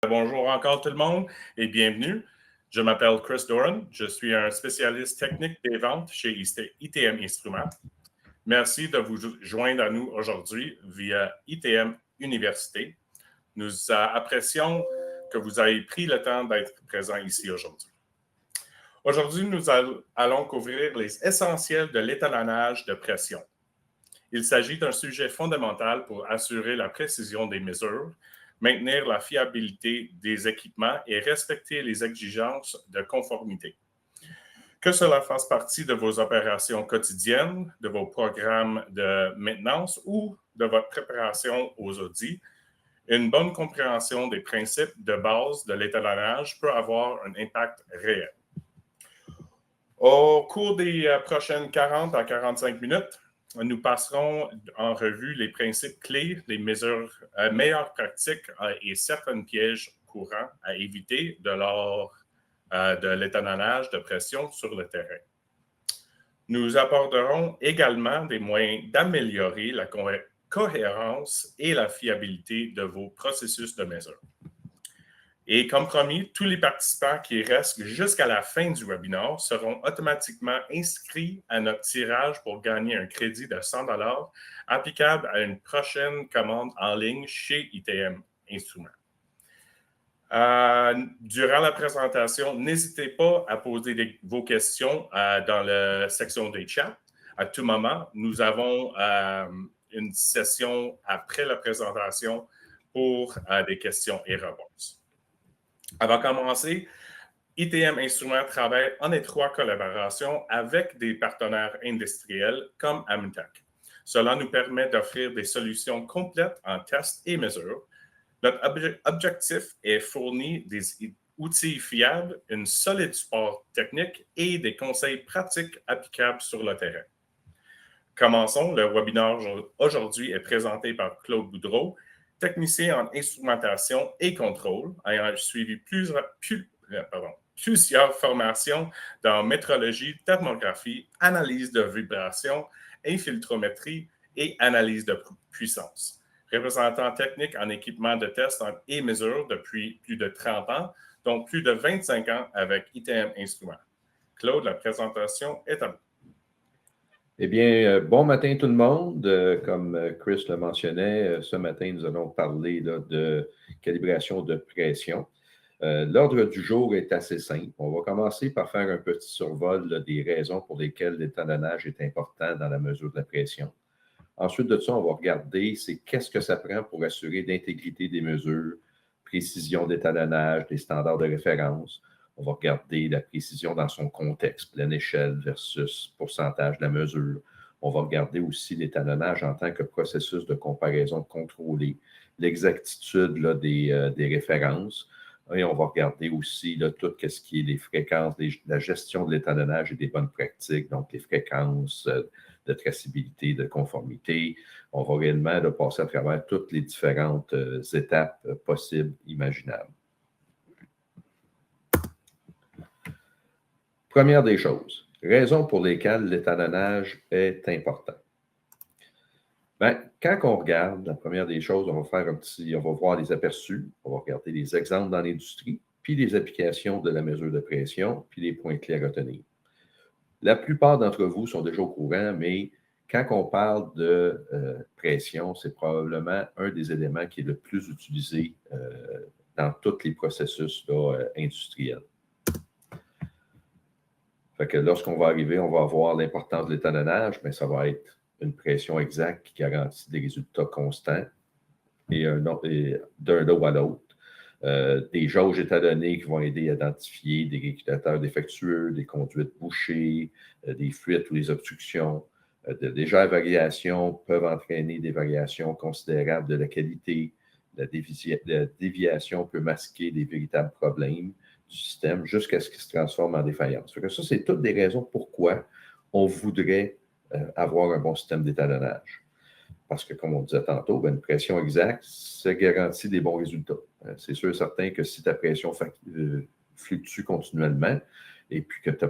Bonjour encore tout le monde et bienvenue. Je m'appelle Chris Doran. Je suis un spécialiste technique des ventes chez ITM Instruments. Merci de vous joindre à nous aujourd'hui via ITM Université. Nous apprécions que vous ayez pris le temps d'être présent ici aujourd'hui. Aujourd'hui, nous allons couvrir les essentiels de l'étalonnage de pression. Il s'agit d'un sujet fondamental pour assurer la précision des mesures, maintenir la fiabilité des équipements et respecter les exigences de conformité. Que cela fasse partie de vos opérations quotidiennes, de vos programmes de maintenance ou de votre préparation aux audits, une bonne compréhension des principes de base de l'étalonnage peut avoir un impact réel. Au cours des prochaines 40 à 45 minutes, nous passerons en revue les principes clés, les mesures, meilleures pratiques et certains pièges courants à éviter lors de l'étalonnage de pression sur le terrain. Nous aborderons également des moyens d'améliorer la cohérence et la fiabilité de vos processus de mesure. Et comme promis, tous les participants qui restent jusqu'à la fin du webinaire seront automatiquement inscrits à notre tirage pour gagner un crédit de 100 $ applicable à une prochaine commande en ligne chez ITM Instruments. Durant la présentation, n'hésitez pas à poser vos questions dans la section des chats. À tout moment, nous avons une session après la présentation pour des questions et réponses. Avant de commencer, ITM Instruments travaille en étroite collaboration avec des partenaires industriels comme Amtech. Cela nous permet d'offrir des solutions complètes en tests et mesures. Notre objectif est fournir des outils fiables, un solide support technique et des conseils pratiques applicables sur le terrain. Commençons. Le webinaire aujourd'hui est présenté par Claude Boudreau, technicien en instrumentation et contrôle, ayant suivi plusieurs formations dans métrologie, thermographie, analyse de vibration, infiltrométrie et analyse de puissance. Représentant technique en équipement de test et mesure depuis plus de 30 ans, donc plus de 25 ans avec ITM Instruments. Claude, la présentation est à vous. Eh bien, bon matin tout le monde. Comme Chris le mentionnait, ce matin, nous allons parler de calibration de pression. L'ordre du jour est assez simple. On va commencer par faire un petit survol des raisons pour lesquelles l'étalonnage est important dans la mesure de la pression. Ensuite de ça, on va regarder qu'est-ce que ça prend pour assurer l'intégrité des mesures, précision d'étalonnage, des standards de référence. On va regarder la précision dans son contexte, pleine échelle versus pourcentage de la mesure. On va regarder aussi l'étalonnage en tant que processus de comparaison contrôlé, l'exactitude des références. Et on va regarder aussi tout ce qui est les fréquences, la gestion de l'étalonnage et des bonnes pratiques, donc les fréquences de traçabilité, de conformité. On va réellement passer à travers toutes les différentes étapes possibles, imaginables. Première des choses, raison pour lesquelles l'étalonnage est important. Bien, quand on regarde, la première des choses, on va voir les aperçus, on va regarder les exemples dans l'industrie, puis les applications de la mesure de pression, puis les points clés à retenir. La plupart d'entre vous sont déjà au courant, mais quand on parle de pression, c'est probablement un des éléments qui est le plus utilisé dans tous les processus industriels. Fait que lorsqu'on va arriver, on va voir l'importance de l'étalonnage, mais ça va être une pression exacte qui garantit des résultats constants et d'un lot à l'autre. Des jauges étalonnées qui vont aider à identifier des régulateurs défectueux, des conduites bouchées, des fuites ou des obstructions. De légères variations peuvent entraîner des variations considérables de la qualité. La déviation peut masquer des véritables problèmes du système jusqu'à ce qu'il se transforme en défaillance. Ça, c'est toutes des raisons pourquoi on voudrait avoir un bon système d'étalonnage. Parce que, comme on disait tantôt, une pression exacte, ça garantit des bons résultats. C'est sûr et certain que si ta pression fluctue continuellement et puis que tu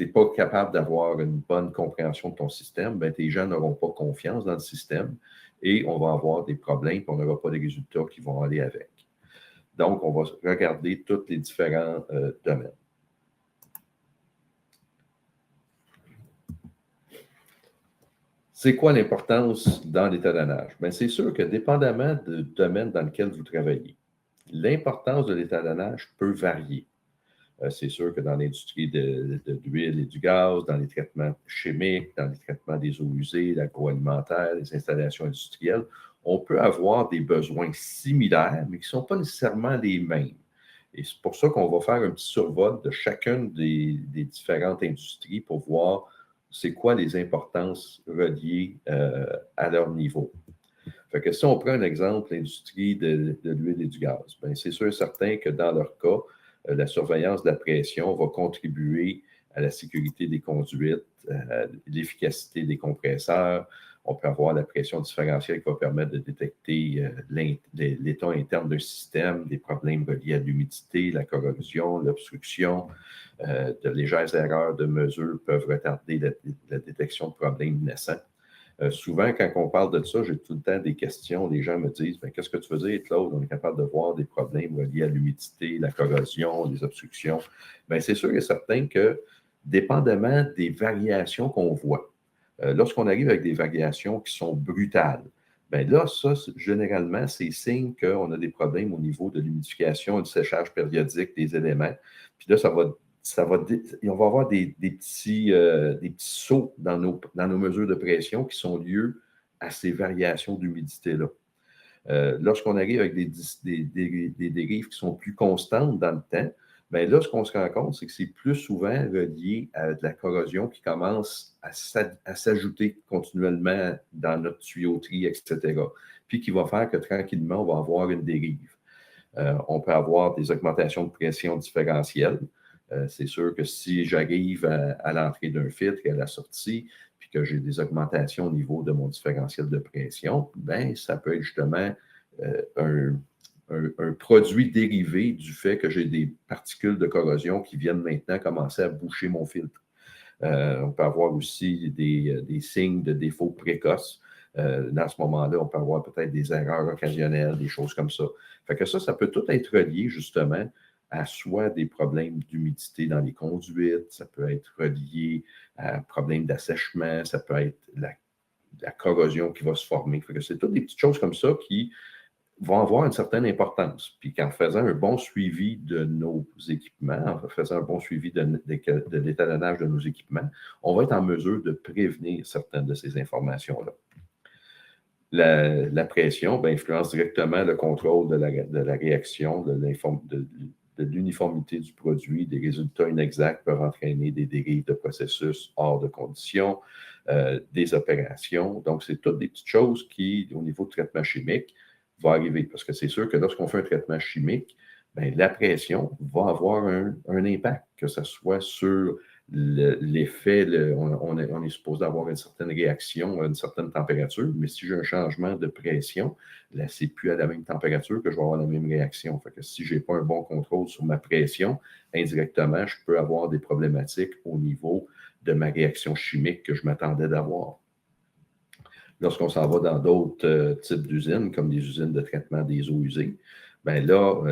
n'es pas capable d'avoir une bonne compréhension de ton système, tes gens n'auront pas confiance dans le système et on va avoir des problèmes et on n'aura pas des résultats qui vont aller avec. Donc, on va regarder tous les différents domaines. C'est quoi l'importance dans l'étalonnage? Bien, c'est sûr que dépendamment du domaine dans lequel vous travaillez, l'importance de l'étalonnage peut varier. C'est sûr que dans l'industrie de l'huile et du gaz, dans les traitements chimiques, dans les traitements des eaux usées, l'agroalimentaire, les installations industrielles, on peut avoir des besoins similaires, mais qui ne sont pas nécessairement les mêmes. Et c'est pour ça qu'on va faire un petit survol de chacune des différentes industries pour voir c'est quoi les importances reliées à leur niveau. Fait que si on prend un exemple, l'industrie de l'huile et du gaz, bien, c'est sûr et certain que dans leur cas, la surveillance de la pression va contribuer à la sécurité des conduites, à l'efficacité des compresseurs. On peut avoir la pression différentielle qui va permettre de détecter l'état interne d'un système, des problèmes reliés à l'humidité, la corrosion, l'obstruction. De légères erreurs de mesure peuvent retarder la détection de problèmes naissants. Souvent, quand on parle de ça, j'ai tout le temps des questions. Les gens me disent « Qu'est-ce que tu veux dire, Claude? On est capable de voir des problèmes reliés à l'humidité, la corrosion, les obstructions. » Bien, c'est sûr et certain que, dépendamment des variations qu'on voit, lorsqu'on arrive avec des variations qui sont brutales, bien là, ça, généralement, c'est signe qu'on a des problèmes au niveau de l'humidification et du séchage périodique des éléments. Puis là, on va avoir des petits sauts dans nos mesures de pression qui sont liés à ces variations d'humidité-là. Lorsqu'on arrive avec des dérives qui sont plus constantes dans le temps, bien là, ce qu'on se rend compte, c'est que c'est plus souvent relié à de la corrosion qui commence à s'ajouter continuellement dans notre tuyauterie, etc. Puis qui va faire que tranquillement, on va avoir une dérive. On peut avoir des augmentations de pression différentielles. C'est sûr que si j'arrive à l'entrée d'un filtre et à la sortie, puis que j'ai des augmentations au niveau de mon différentiel de pression, bien, ça peut être justement un produit dérivé du fait que j'ai des particules de corrosion qui viennent maintenant commencer à boucher mon filtre. On peut avoir aussi des signes de défaut précoces. Dans ce moment-là, on peut avoir peut-être des erreurs occasionnelles, des choses comme ça. Fait que ça peut tout être relié justement à soit des problèmes d'humidité dans les conduites, ça peut être relié à un problème d'assèchement, ça peut être la corrosion qui va se former. Fait que c'est toutes des petites choses comme ça qui vont avoir une certaine importance. Puis qu'en faisant un bon suivi de nos équipements, en faisant un bon suivi de l'étalonnage de nos équipements, on va être en mesure de prévenir certaines de ces informations-là. La pression influence directement le contrôle de la réaction, de l'uniformité du produit. Des résultats inexacts peuvent entraîner des dérives de processus hors de condition, des opérations. Donc, c'est toutes des petites choses qui, au niveau de traitement chimique, vont arriver. Parce que c'est sûr que lorsqu'on fait un traitement chimique, bien, la pression va avoir un impact, que ce soit sur l'effet, on est supposé avoir une certaine réaction à une certaine température, mais si j'ai un changement de pression, là, c'est plus à la même température que je vais avoir la même réaction. Fait que si je n'ai pas un bon contrôle sur ma pression, indirectement, je peux avoir des problématiques au niveau de ma réaction chimique que je m'attendais d'avoir. Lorsqu'on s'en va dans d'autres types d'usines, comme les usines de traitement des eaux usées, bien là,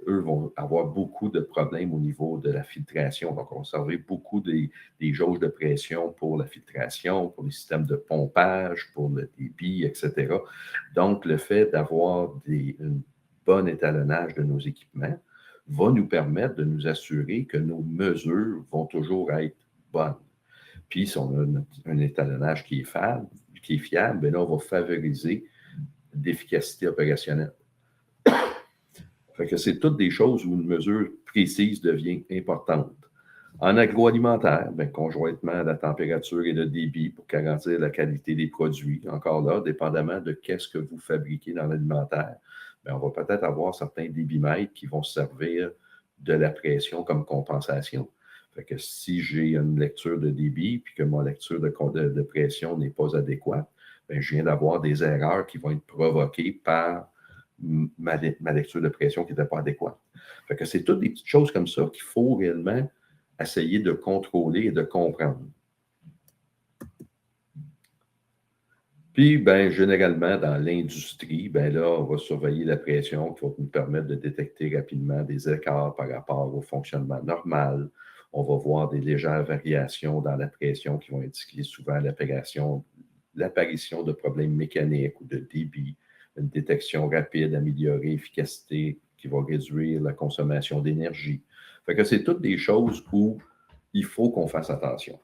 eux vont avoir beaucoup de problèmes au niveau de la filtration. Donc, on va servir beaucoup des jauges de pression pour la filtration, pour les systèmes de pompage, pour le débit, etc. Donc, le fait d'avoir un bon étalonnage de nos équipements va nous permettre de nous assurer que nos mesures vont toujours être bonnes. Puis, si on a un étalonnage qui est fiable, bien là, on va favoriser l'efficacité opérationnelle. Fait que c'est toutes des choses où une mesure précise devient importante. En agroalimentaire, bien, conjointement à la température et le débit pour garantir la qualité des produits. Encore là, dépendamment de qu'est-ce que vous fabriquez dans l'alimentaire, bien, on va peut-être avoir certains débitmètres qui vont servir de la pression comme compensation. Fait que si j'ai une lecture de débit puis que ma lecture de pression n'est pas adéquate, bien, je viens d'avoir des erreurs qui vont être provoquées par ma lecture de pression qui n'était pas adéquate. Fait que c'est toutes des petites choses comme ça qu'il faut réellement essayer de contrôler et de comprendre. Puis, ben, généralement, dans l'industrie, ben là, on va surveiller la pression qui va nous permettre de détecter rapidement des écarts par rapport au fonctionnement normal. On va voir des légères variations dans la pression qui vont indiquer souvent l'apparition de problèmes mécaniques ou de débit, une détection rapide, améliorer l'efficacité qui va réduire la consommation d'énergie. Fait que c'est toutes des choses où il faut qu'on fasse attention.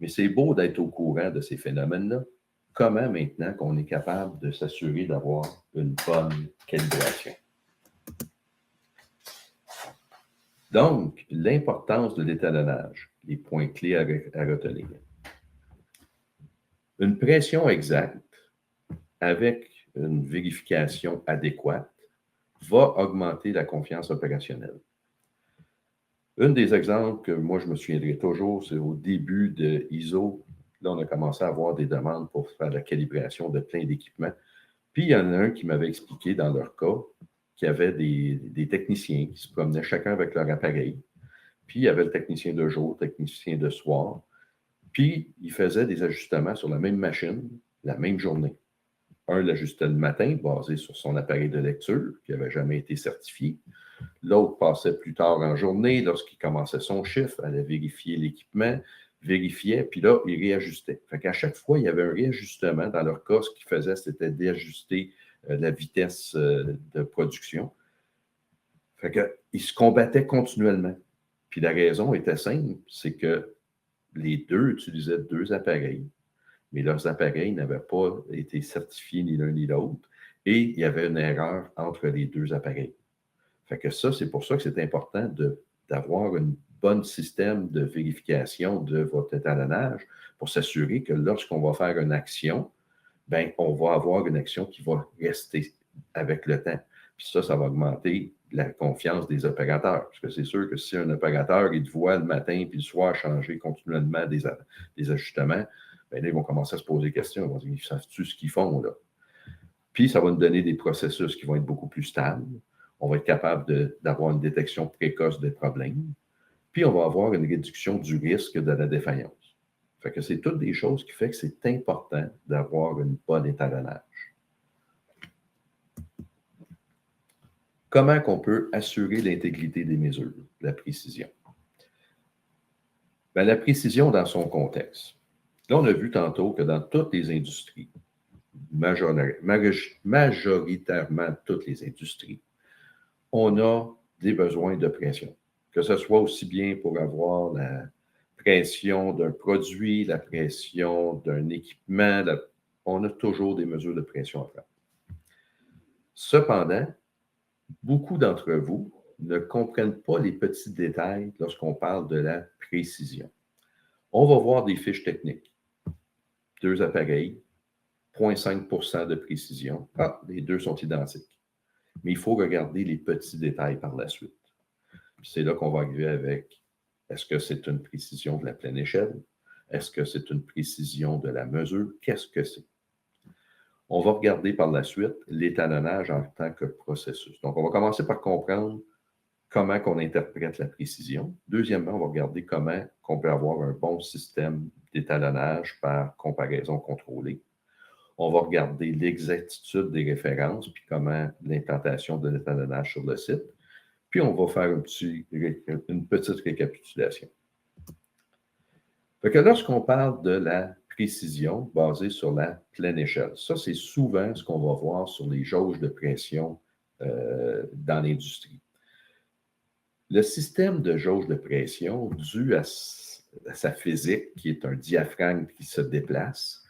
Mais c'est beau d'être au courant de ces phénomènes-là. Comment maintenant qu'on est capable de s'assurer d'avoir une bonne calibration? Donc, l'importance de l'étalonnage, les points clés à retenir. Une pression exacte avec une vérification adéquate va augmenter la confiance opérationnelle. Un des exemples que moi, je me souviendrai toujours, c'est au début de ISO. Là, on a commencé à avoir des demandes pour faire la calibration de plein d'équipements. Puis, il y en a un qui m'avait expliqué dans leur cas qu'il y avait des techniciens qui se promenaient chacun avec leur appareil. Puis, il y avait le technicien de jour, le technicien de soir. Puis, ils faisaient des ajustements sur la même machine, la même journée. Un l'ajustait le matin, basé sur son appareil de lecture, qui n'avait jamais été certifié. L'autre passait plus tard en journée, lorsqu'il commençait son chiffre, allait vérifier l'équipement, vérifiait, puis là, il réajustait. Fait qu'à chaque fois, il y avait un réajustement. Dans leur cas, ce qu'ils faisaient, c'était d'ajuster la vitesse de production. Fait qu'ils se combattaient continuellement. Puis la raison était simple, c'est que les deux utilisaient deux appareils, mais leurs appareils n'avaient pas été certifiés ni l'un ni l'autre, et il y avait une erreur entre les deux appareils. Fait que ça, c'est pour ça que c'est important d'avoir un bon système de vérification de votre étalonnage pour s'assurer que lorsqu'on va faire une action, ben, on va avoir une action qui va rester avec le temps. Puis ça va augmenter la confiance des opérateurs. Parce que c'est sûr que si un opérateur, il te voit le matin puis le soir changer continuellement des ajustements, bien là, ils vont commencer à se poser des questions. Ils vont dire, ils savent-tu ce qu'ils font là? Puis ça va nous donner des processus qui vont être beaucoup plus stables. On va être capable d'avoir une détection précoce des problèmes. Puis on va avoir une réduction du risque de la défaillance. Fait que c'est toutes des choses qui font que c'est important d'avoir une bonne étalonnage. Comment qu'on peut assurer l'intégrité des mesures, la précision? Bien, la précision dans son contexte. Là, on a vu tantôt que dans toutes les industries, majoritairement toutes les industries, on a des besoins de pression. Que ce soit aussi bien pour avoir la pression d'un produit, la pression d'un équipement, on a toujours des mesures de pression à faire. Cependant, beaucoup d'entre vous ne comprennent pas les petits détails lorsqu'on parle de la précision. On va voir des fiches techniques. Deux appareils, 0,5 % de précision. Ah, les deux sont identiques. Mais il faut regarder les petits détails par la suite. Puis c'est là qu'on va arriver avec, est-ce que c'est une précision de la pleine échelle? Est-ce que c'est une précision de la mesure? Qu'est-ce que c'est? On va regarder par la suite l'étalonnage en tant que processus. Donc, on va commencer par comprendre comment on interprète la précision. Deuxièmement, on va regarder comment on peut avoir un bon système d'étalonnage par comparaison contrôlée. On va regarder l'exactitude des références, puis comment l'implantation de l'étalonnage sur le site. Puis, on va faire une petite récapitulation. Fait que lorsqu'on parle de la précision basée sur la pleine échelle, ça, c'est souvent ce qu'on va voir sur les jauges de pression dans l'industrie. Le système de jauge de pression, dû à sa physique, qui est un diaphragme qui se déplace,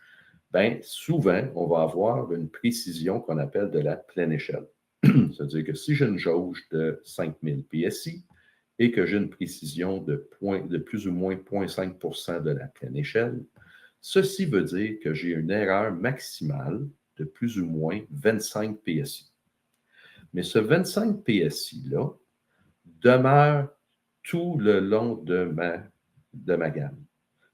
bien, souvent, on va avoir une précision qu'on appelle de la pleine échelle. C'est-à-dire que si j'ai une jauge de 5000 PSI et que j'ai une précision de plus ou moins 0,5 % de la pleine échelle, ceci veut dire que j'ai une erreur maximale de plus ou moins 25 PSI. Mais ce 25 PSI-là demeure tout le long de ma gamme.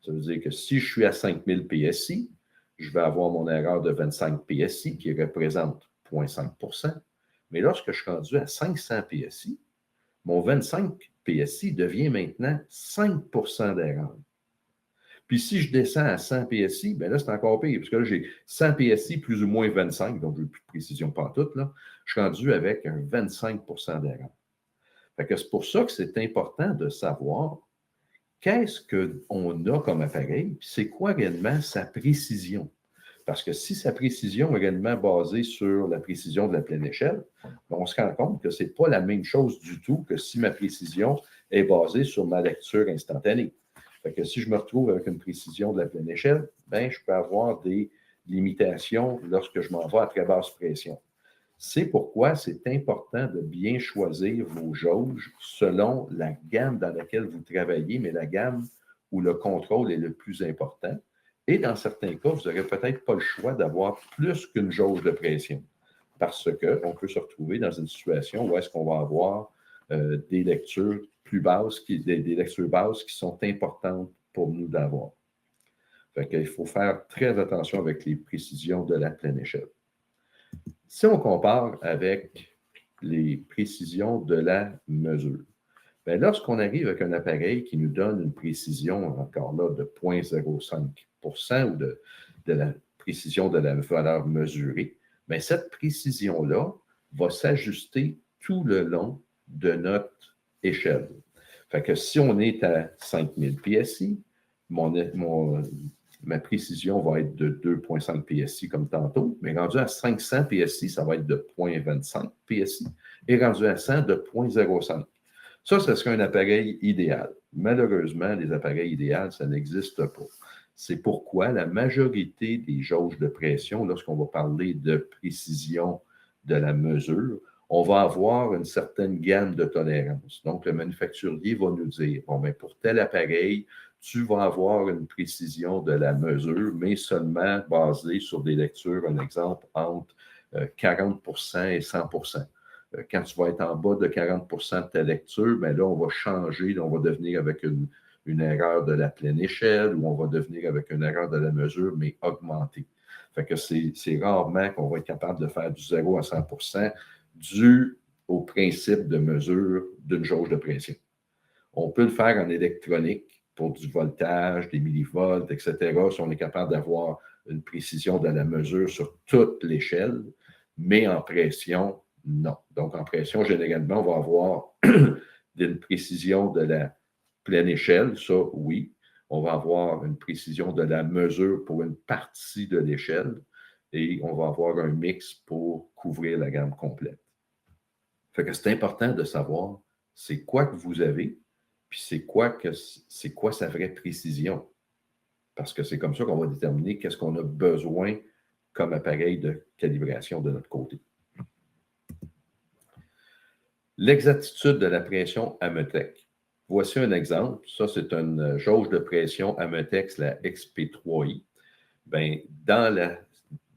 Ça veut dire que si je suis à 5000 PSI, je vais avoir mon erreur de 25 PSI qui représente 0,5 %. Mais lorsque je suis rendu à 500 PSI, mon 25 PSI devient maintenant 5 % d'erreur. Puis si je descends à 100 PSI, bien là, c'est encore pire, parce que là, j'ai 100 PSI plus ou moins 25, donc je n'ai plus de précision pantoute, là. Je suis rendu avec un 25 d'erreur. Fait que c'est pour ça que c'est important de savoir qu'est-ce qu'on a comme appareil, puis c'est quoi réellement sa précision. Parce que si sa précision est réellement basée sur la précision de la pleine échelle, on se rend compte que ce n'est pas la même chose du tout que si ma précision est basée sur ma lecture instantanée. Fait que si je me retrouve avec une précision de la pleine échelle, bien, je peux avoir des limitations lorsque je m'en vais à très basse pression. C'est pourquoi c'est important de bien choisir vos jauges selon la gamme dans laquelle vous travaillez, mais la gamme où le contrôle est le plus important. Et dans certains cas, vous n'aurez peut-être pas le choix d'avoir plus qu'une jauge de pression parce qu'on peut se retrouver dans une situation où est-ce qu'on va avoir des lectures plus basses, des lectures basses qui sont importantes pour nous d'avoir. Fait qu'il faut faire très attention avec les précisions de la pleine échelle. Si on compare avec les précisions de la mesure, bien, lorsqu'on arrive avec un appareil qui nous donne une précision, encore là, de 0,05 ou de la précision de la valeur mesurée, bien, cette précision-là va s'ajuster tout le long de notre échelle. Fait que si on est à 5000 PSI, ma précision va être de 2,5 PSI comme tantôt, mais rendu à 500 PSI, ça va être de 0,25 PSI, et rendu à 100 de 0,05. Ça, ce serait un appareil idéal. Malheureusement, les appareils idéaux, ça n'existe pas. C'est pourquoi la majorité des jauges de pression, lorsqu'on va parler de précision de la mesure, on va avoir une certaine gamme de tolérance. Donc, le manufacturier va nous dire, bon, bien, pour tel appareil, tu vas avoir une précision de la mesure, mais seulement basée sur des lectures, un exemple, entre 40 et 100 Quand tu vas être en bas de 40 de ta lecture, bien là, on va changer, on va devenir avec une erreur de la pleine échelle ou on va devenir avec une erreur de la mesure, mais augmentée. Fait que c'est rarement qu'on va être capable de faire du 0 à 100 dû au principe de mesure d'une jauge de pression. On peut le faire en électronique pour du voltage, des millivolts, etc., si on est capable d'avoir une précision de la mesure sur toute l'échelle, mais en pression, non. Donc, en pression, généralement, on va avoir une précision de la pleine échelle, ça, oui. On va avoir une précision de la mesure pour une partie de l'échelle et on va avoir un mix pour couvrir la gamme complète. Fait que c'est important de savoir c'est quoi que vous avez, puis c'est quoi sa vraie précision. Parce que c'est comme ça qu'on va déterminer qu'est-ce qu'on a besoin comme appareil de calibration de notre côté. L'exactitude de la pression Ametek. Voici un exemple. Ça, c'est une jauge de pression Ametek, la XP3i. Bien,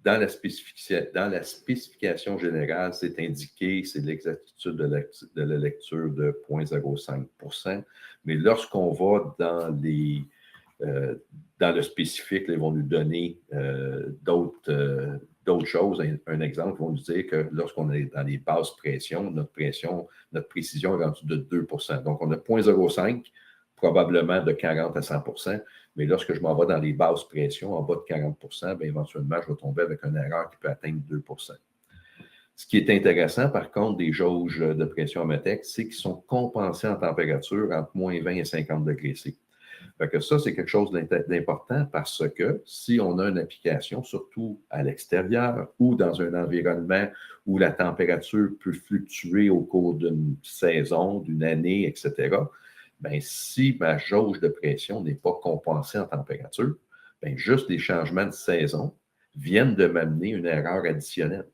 dans la spécification générale, c'est indiqué, c'est l'exactitude de la lecture de 0,05 mais lorsqu'on va dans le spécifique, ils vont nous donner d'autres choses. Un exemple, ils vont nous dire que lorsqu'on est dans les basses pressions, notre précision est rendue de 2 Donc, on a 0,05 probablement de 40 à 100 mais lorsque je m'en vais dans les basses pressions, en bas de 40 bien, éventuellement, je vais tomber avec une erreur qui peut atteindre 2 Ce qui est intéressant, par contre, des jauges de pression Ametek, c'est qu'ils sont compensés en température entre moins 20 et 50 degrés C. Fait que ça, c'est quelque chose d'important parce que si on a une application, surtout à l'extérieur ou dans un environnement où la température peut fluctuer au cours d'une saison, d'une année, etc., bien, si ma jauge de pression n'est pas compensée en température, bien, juste les changements de saison viennent de m'amener une erreur additionnelle.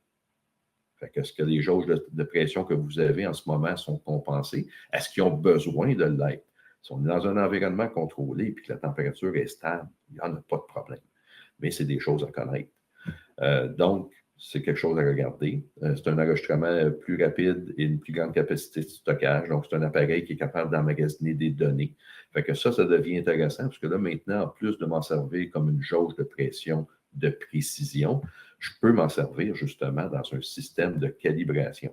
Fait que est-ce que les jauges de pression que vous avez en ce moment sont compensées? Est-ce qu'ils ont besoin de l'être? Si on est dans un environnement contrôlé et que la température est stable, il n'y en a pas de problème. Mais c'est des choses à connaître. Donc, c'est quelque chose à regarder. C'est un enregistrement plus rapide et une plus grande capacité de stockage. Donc, c'est un appareil qui est capable d'emmagasiner des données. Fait que ça devient intéressant parce que là, maintenant, en plus de m'en servir comme une jauge de pression de précision, je peux m'en servir justement dans un système de calibration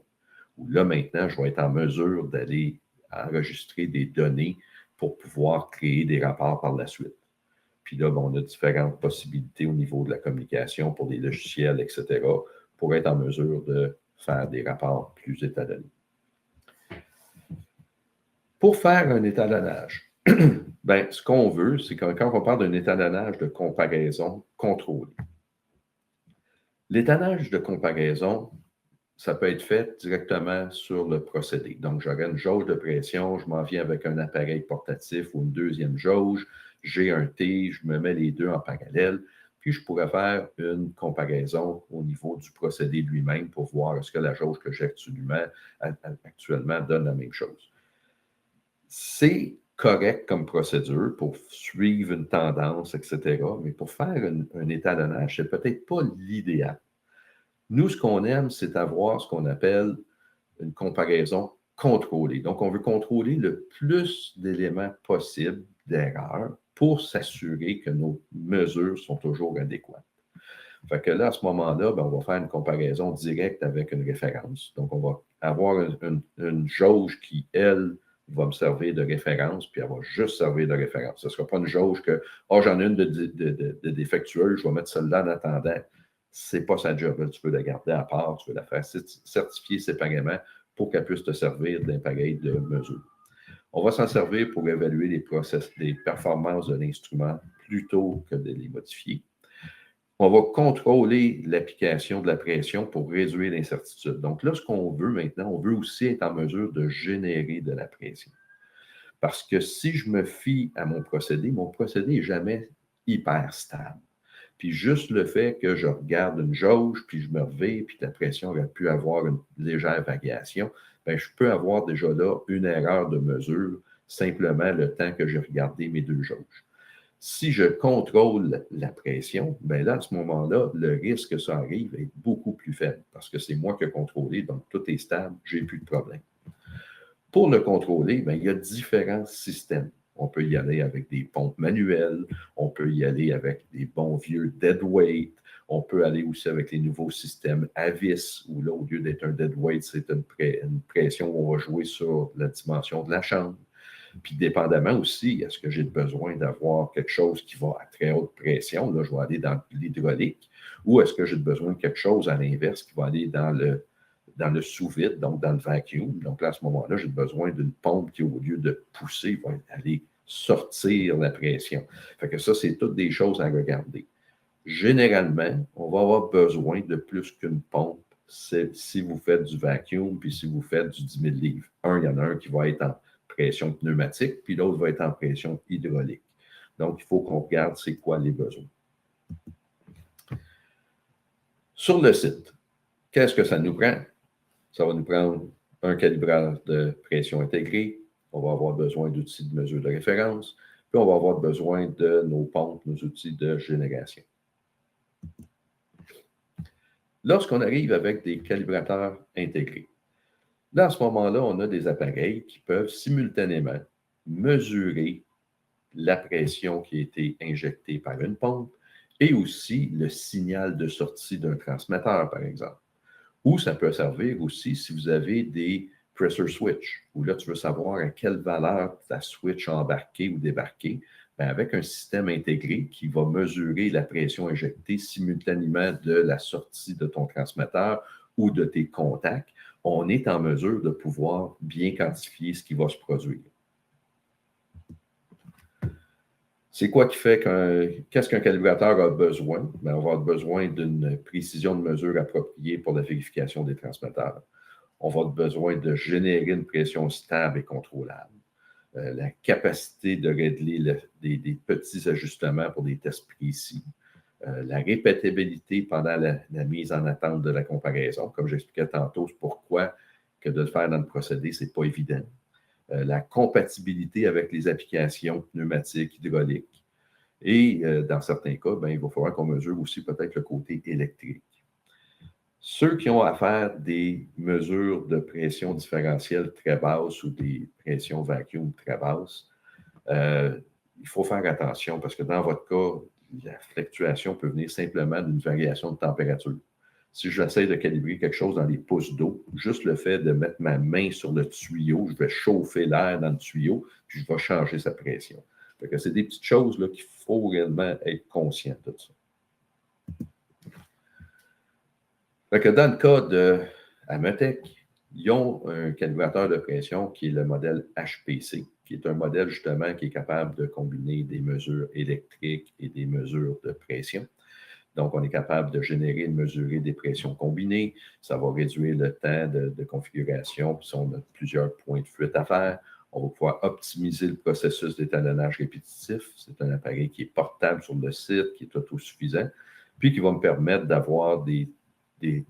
où là, maintenant, je vais être en mesure d'aller enregistrer des données pour pouvoir créer des rapports par la suite. Puis là, on a différentes possibilités au niveau de la communication pour les logiciels, etc., pour être en mesure de faire des rapports plus étalonnés. Pour faire un étalonnage, ben, ce qu'on veut, c'est que quand on parle d'un étalonnage de comparaison contrôlé, l'étalonnage de comparaison, ça peut être fait directement sur le procédé. Donc, j'aurai une jauge de pression, je m'en viens avec un appareil portatif ou une deuxième jauge, j'ai un T, je me mets les deux en parallèle, puis je pourrais faire une comparaison au niveau du procédé lui-même pour voir est-ce que la jauge que j'ai actuellement donne la même chose. C'est correct comme procédure pour suivre une tendance, etc., mais pour faire un étalonnage, c'est peut-être pas l'idéal. Nous, ce qu'on aime, c'est avoir ce qu'on appelle une comparaison contrôlée. Donc, on veut contrôler le plus d'éléments possibles d'erreurs pour s'assurer que nos mesures sont toujours adéquates. Fait que là, à ce moment-là, ben, on va faire une comparaison directe avec une référence. Donc, on va avoir une jauge qui, elle, va me servir de référence, puis elle va juste servir de référence. Ce ne sera pas une jauge que, j'en ai une de défectueuse, je vais mettre celle-là en attendant. Ce n'est pas sa job. Tu peux la garder à part, tu veux la faire certifier séparément pour qu'elle puisse te servir d'un pareil de mesure. On va s'en servir pour évaluer les performances de l'instrument plutôt que de les modifier. On va contrôler l'application de la pression pour réduire l'incertitude. Donc là, ce qu'on veut maintenant, on veut aussi être en mesure de générer de la pression. Parce que si je me fie à mon procédé n'est jamais hyper stable. Puis juste le fait que je regarde une jauge, puis je me revire, puis la pression aurait pu avoir une légère variation, bien, je peux avoir déjà là une erreur de mesure, simplement le temps que j'ai regardé mes deux jauges. Si je contrôle la pression, bien là, à ce moment-là, le risque que ça arrive est beaucoup plus faible parce que c'est moi qui ai contrôlé, donc tout est stable, je n'ai plus de problème. Pour le contrôler, bien, il y a différents systèmes. On peut y aller avec des pompes manuelles, on peut y aller avec des bons vieux deadweight, on peut aller aussi avec les nouveaux systèmes à vis, où là, au lieu d'être un deadweight, c'est une pression où on va jouer sur la dimension de la chambre. Puis, dépendamment aussi, est-ce que j'ai besoin d'avoir quelque chose qui va à très haute pression? Là, je vais aller dans l'hydraulique. Ou est-ce que j'ai besoin de quelque chose à l'inverse qui va aller dans le sous-vide, donc dans le vacuum? Donc là, à ce moment-là, j'ai besoin d'une pompe qui, au lieu de pousser, va aller sortir la pression. Fait que ça, c'est toutes des choses à regarder. Généralement, on va avoir besoin de plus qu'une pompe si vous faites du vacuum puis si vous faites du 10 000 livres. Il y en a un qui va être en pression pneumatique, puis l'autre va être en pression hydraulique. Donc, il faut qu'on regarde c'est quoi les besoins. Sur le site, qu'est-ce que ça nous prend? Ça va nous prendre un calibreur de pression intégré, on va avoir besoin d'outils de mesure de référence, puis on va avoir besoin de nos pompes, nos outils de génération. Lorsqu'on arrive avec des calibrateurs intégrés, là, à ce moment-là, on a des appareils qui peuvent simultanément mesurer la pression qui a été injectée par une pompe et aussi le signal de sortie d'un transmetteur, par exemple. Ou ça peut servir aussi si vous avez des pressure switch, où là, tu veux savoir à quelle valeur ta switch embarquée ou débarquée. Bien, avec un système intégré qui va mesurer la pression injectée simultanément de la sortie de ton transmetteur ou de tes contacts, on est en mesure de pouvoir bien quantifier ce qui va se produire. C'est quoi qui fait qu'est-ce qu'un calibrateur a besoin? Bien, on va avoir besoin d'une précision de mesure appropriée pour la vérification des transmetteurs. On va avoir besoin de générer une pression stable et contrôlable. La capacité de régler des petits ajustements pour des tests précis. La répétabilité pendant la mise en attente de la comparaison. Comme j'expliquais tantôt, c'est pourquoi que de le faire dans le procédé, ce n'est pas évident. La compatibilité avec les applications pneumatiques, hydrauliques. Et dans certains cas, bien, il va falloir qu'on mesure aussi peut-être le côté électrique. Ceux qui ont à faire des mesures de pression différentielle très basses ou des pressions vacuum très basses, il faut faire attention parce que dans votre cas, la fluctuation peut venir simplement d'une variation de température. Si j'essaie de calibrer quelque chose dans les pouces d'eau, juste le fait de mettre ma main sur le tuyau, je vais chauffer l'air dans le tuyau, puis je vais changer sa pression. Fait que c'est des petites choses là, qu'il faut réellement être conscient de ça. Fait que dans le cas de Ametek, ils ont un calibrateur de pression qui est le modèle HPC, qui est un modèle justement qui est capable de combiner des mesures électriques et des mesures de pression. Donc, on est capable de générer et de mesurer des pressions combinées. Ça va réduire le temps de configuration. Puis si on a plusieurs points de fuite à faire, on va pouvoir optimiser le processus d'étalonnage répétitif. C'est un appareil qui est portable sur le site, qui est autosuffisant, puis qui va me permettre d'avoir des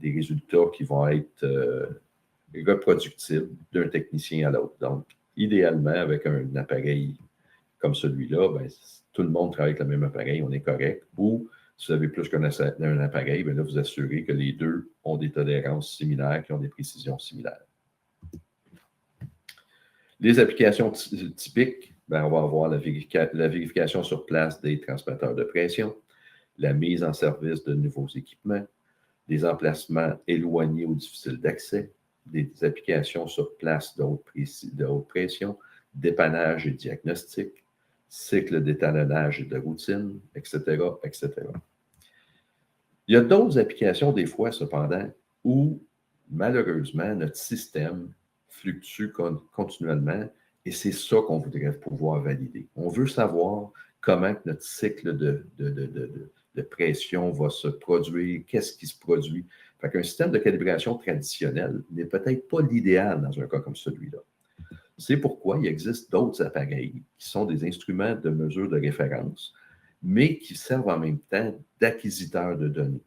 résultats qui vont être reproductibles d'un technicien à l'autre. Donc, idéalement, avec un appareil comme celui-là, ben, tout le monde travaille avec le même appareil, on est correct. Ou si vous avez plus qu'un appareil, bien là, vous assurez que les deux ont des tolérances similaires, qui ont des précisions similaires. Les applications typiques, bien, on va avoir la vérification sur place des transmetteurs de pression, la mise en service de nouveaux équipements, des emplacements éloignés ou difficiles d'accès, des applications sur place de haute pression, dépannage et diagnostic, cycle d'étalonnage et de routine, etc., etc. Il y a d'autres applications, des fois, cependant, où, malheureusement, notre système fluctue continuellement et c'est ça qu'on voudrait pouvoir valider. On veut savoir comment notre cycle de pression va se produire, qu'est-ce qui se produit. Fait qu'un système de calibration traditionnel n'est peut-être pas l'idéal dans un cas comme celui-là. C'est pourquoi il existe d'autres appareils qui sont des instruments de mesure de référence, mais qui servent en même temps d'acquisiteurs de données.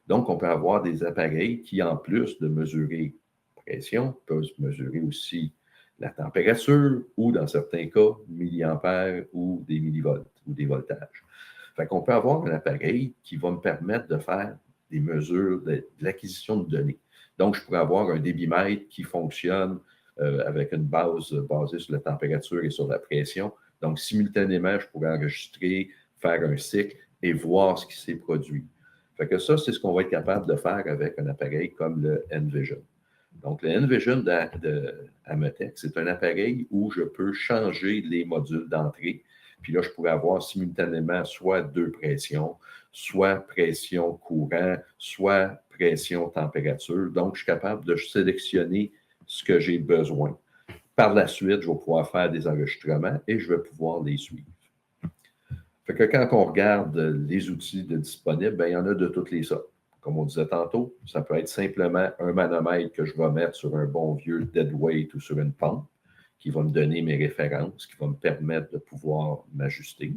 Donc, on peut avoir des appareils qui, en plus de mesurer la pression, peuvent mesurer aussi la température ou, dans certains cas, milliampères ou des millivolts ou des voltages. Fait qu'on peut avoir un appareil qui va me permettre de faire des mesures de l'acquisition de données. Donc, je pourrais avoir un débitmètre qui fonctionne avec une base basée sur la température et sur la pression. Donc, simultanément, je pourrais enregistrer, faire un cycle et voir ce qui s'est produit. Fait que ça, c'est ce qu'on va être capable de faire avec un appareil comme le Envision. Donc, le Envision d'Ametek, c'est un appareil où je peux changer les modules d'entrée. Puis là, je pourrais avoir simultanément soit deux pressions, soit pression courant, soit pression température. Donc, je suis capable de sélectionner ce que j'ai besoin. Par la suite, je vais pouvoir faire des enregistrements et je vais pouvoir les suivre. Fait que quand on regarde les outils disponibles, bien, il y en a de toutes les sortes. Comme on disait tantôt, ça peut être simplement un manomètre que je vais mettre sur un bon vieux deadweight ou sur une pompe qui va me donner mes références, qui va me permettre de pouvoir m'ajuster.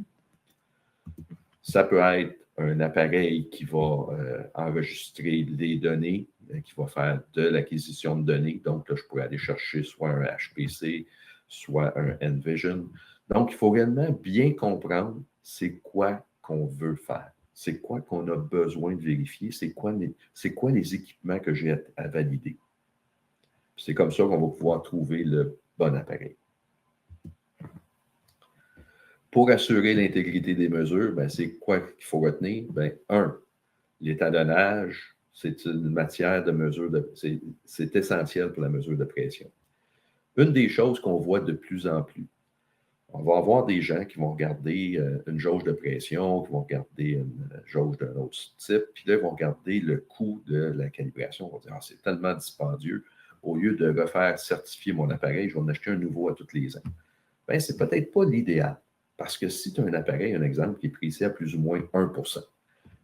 Ça peut être un appareil qui va enregistrer les données, qui va faire de l'acquisition de données. Donc, là, je pourrais aller chercher soit un HPC, soit un Envision. Donc, il faut réellement bien comprendre c'est quoi qu'on veut faire. C'est quoi qu'on a besoin de vérifier. C'est quoi les équipements que j'ai à valider. C'est comme ça qu'on va pouvoir trouver le bon appareil. Pour assurer l'intégrité des mesures, ben, c'est quoi qu'il faut retenir? Ben, l'étalonnage, c'est une matière de mesure c'est essentiel pour la mesure de pression. Une des choses qu'on voit de plus en plus, on va avoir des gens qui vont regarder une jauge de pression, qui vont regarder une jauge d'un autre type, puis là, ils vont regarder le coût de la calibration. On va dire, ah, c'est tellement dispendieux. Au lieu de refaire certifier mon appareil, je vais en acheter un nouveau à tous les ans. Bien, c'est peut-être pas l'idéal. Parce que si tu as un appareil, un exemple, qui est précis à plus ou moins 1%,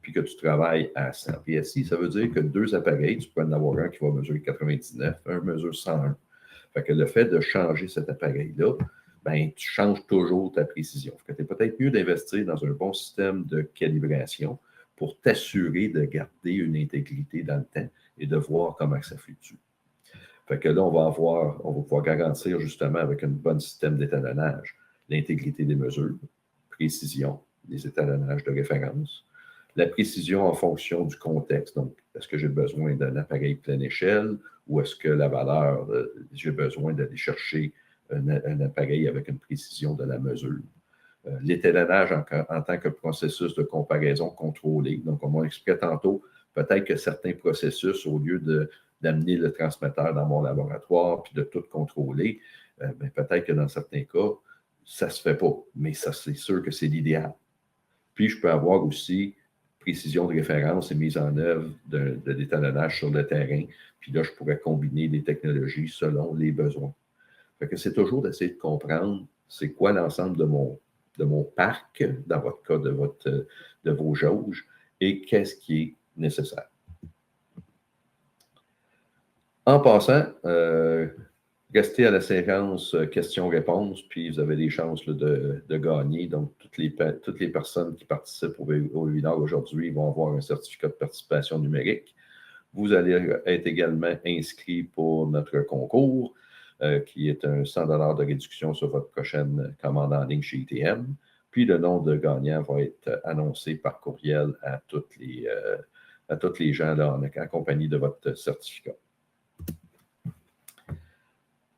puis que tu travailles à 100 PSI, ça veut dire que deux appareils, tu peux en avoir un qui va mesurer 99, un mesure 101. Fait que le fait de changer cet appareil-là, ben, tu changes toujours ta précision. Fait que tu es peut-être mieux d'investir dans un bon système de calibration pour t'assurer de garder une intégrité dans le temps et de voir comment ça fluctue. Fait que là, on va pouvoir garantir justement avec un bon système d'étalonnage l'intégrité des mesures, précision, des étalonnages de référence, la précision en fonction du contexte. Donc, est-ce que j'ai besoin d'un appareil pleine échelle ou est-ce que la valeur, j'ai besoin d'aller chercher un appareil avec une précision de la mesure. L'étalonnage en tant que processus de comparaison contrôlé. Donc, on m'a expliqué tantôt, peut-être que certains processus, au lieu d'amener le transmetteur dans mon laboratoire puis de tout contrôler, peut-être que dans certains cas, ça ne se fait pas, mais ça, c'est sûr que c'est l'idéal. Puis, je peux avoir aussi précision de référence et mise en œuvre de l'étalonnage sur le terrain. Puis là, je pourrais combiner des technologies selon les besoins. Fait que c'est toujours d'essayer de comprendre c'est quoi l'ensemble de mon parc, dans votre cas, de vos jauges, et qu'est-ce qui est nécessaire. En passant, restez à la séquence questions-réponses, puis vous avez des chances là, de gagner. Donc, toutes les personnes qui participent au webinaire aujourd'hui vont avoir un certificat de participation numérique. Vous allez être également inscrit pour notre concours, qui est un 100 $ de réduction sur votre prochaine commande en ligne chez ITM. Puis, le nom de gagnant va être annoncé par courriel à tous les gens là, en compagnie de votre certificat.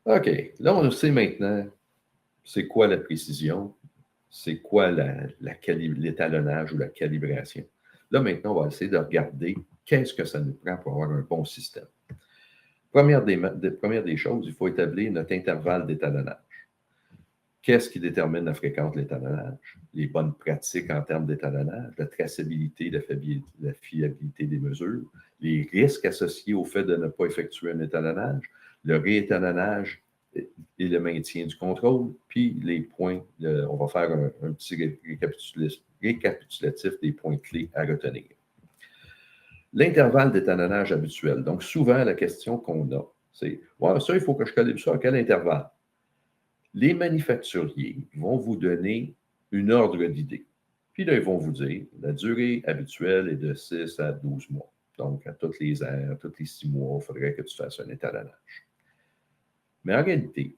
OK, là, on sait maintenant c'est quoi la précision, c'est quoi l'étalonnage ou la calibration. Là, maintenant, on va essayer de regarder qu'est-ce que ça nous prend pour avoir un bon système. Première des choses, il faut établir notre intervalle d'étalonnage. Qu'est-ce qui détermine la fréquence de l'étalonnage? Les bonnes pratiques en termes d'étalonnage, la traçabilité, la fiabilité des mesures, les risques associés au fait de ne pas effectuer un étalonnage, le réétalonnage et le maintien du contrôle, puis les points, on va faire un petit récapitulatif des points clés à retenir. L'intervalle d'étalonnage habituel. Donc, souvent, la question qu'on a, c'est « Ouais, ça, il faut que je calibre ça à quel intervalle? » Les manufacturiers vont vous donner une ordre d'idée. Puis là, ils vont vous dire, la durée habituelle est de 6 à 12 mois. Donc, à tous les ans, à tous les 6 mois, il faudrait que tu fasses un étalonnage. Mais en réalité,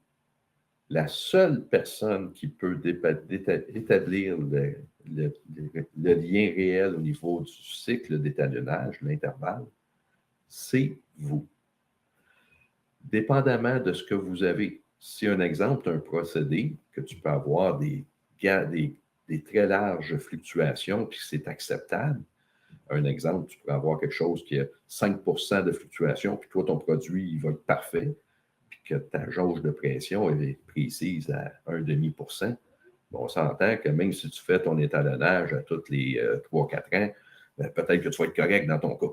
la seule personne qui peut établir le lien réel au niveau du cycle d'étalonnage, l'intervalle, c'est vous. Dépendamment de ce que vous avez. Si un exemple, un procédé, que tu peux avoir des très larges fluctuations, puis c'est acceptable. Un exemple, tu pourrais avoir quelque chose qui a 5 % de fluctuation, puis toi, ton produit, il va être parfait, puis que ta jauge de pression est précise à 1,5 %. Bon, on s'entend que même si tu fais ton étalonnage à tous les 3-4 ans, peut-être que tu vas être correct dans ton cas.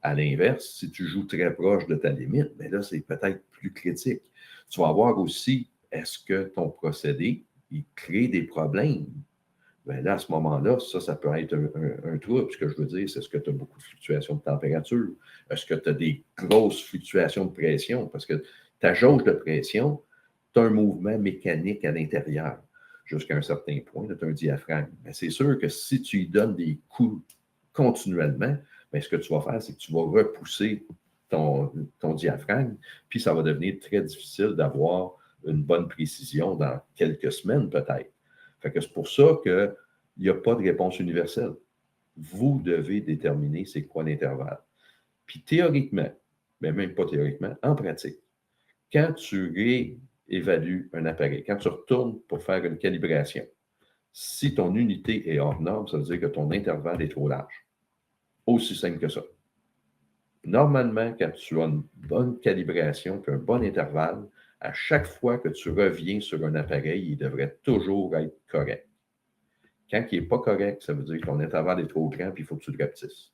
À l'inverse, si tu joues très proche de ta limite, bien là, c'est peut-être plus critique. Tu vas voir aussi, est-ce que ton procédé, il crée des problèmes? Bien là, à ce moment-là, ça peut être un trouble. Ce que je veux dire, c'est est-ce que tu as beaucoup de fluctuations de température? Est-ce que tu as des grosses fluctuations de pression? Parce que ta jauge de pression, tu as un mouvement mécanique à l'intérieur jusqu'à un certain point. Tu as un diaphragme. Mais c'est sûr que si tu y donnes des coups continuellement, bien, ce que tu vas faire, c'est que tu vas repousser ton diaphragme, puis ça va devenir très difficile d'avoir une bonne précision dans quelques semaines peut-être. Fait que c'est pour ça qu'il n'y a pas de réponse universelle. Vous devez déterminer c'est quoi l'intervalle. Puis théoriquement, mais même pas théoriquement, en pratique, quand tu réévalues un appareil, quand tu retournes pour faire une calibration, si ton unité est hors norme, ça veut dire que ton intervalle est trop large. Aussi simple que ça. Normalement, quand tu as une bonne calibration et un bon intervalle, à chaque fois que tu reviens sur un appareil, il devrait toujours être correct. Quand il n'est pas correct, ça veut dire que ton intervalle est trop grand et il faut que tu le rapetisses.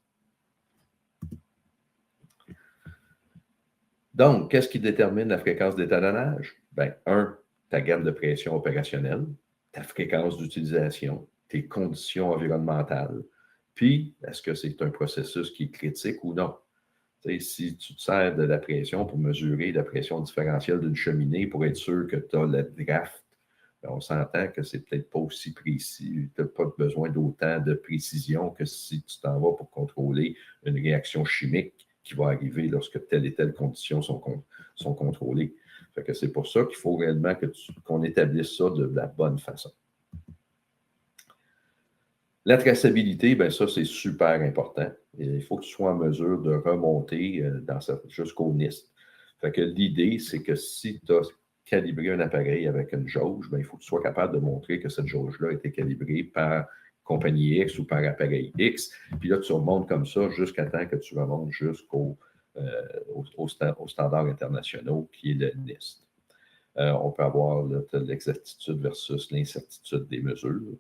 Donc, qu'est-ce qui détermine la fréquence d'étalonnage? Bien, ta gamme de pression opérationnelle, ta fréquence d'utilisation, tes conditions environnementales, puis est-ce que c'est un processus qui est critique ou non? Si tu te sers de la pression pour mesurer la pression différentielle d'une cheminée pour être sûr que tu as la draft, on s'entend que c'est peut-être pas aussi précis. Tu n'as pas besoin d'autant de précision que si tu t'en vas pour contrôler une réaction chimique qui va arriver lorsque telle et telle conditions sont contrôlées. Fait que c'est pour ça qu'il faut réellement qu'on établisse ça de la bonne façon. La traçabilité, bien ça, c'est super important. Il faut que tu sois en mesure de remonter jusqu'au NIST. Fait que l'idée, c'est que si tu as calibré un appareil avec une jauge, bien, il faut que tu sois capable de montrer que cette jauge-là a été calibrée par compagnie X ou par appareil X. Puis là, tu remontes comme ça jusqu'à temps que tu remontes jusqu'aux standards internationaux qui est le NIST. On peut avoir l'exactitude versus l'incertitude des mesures.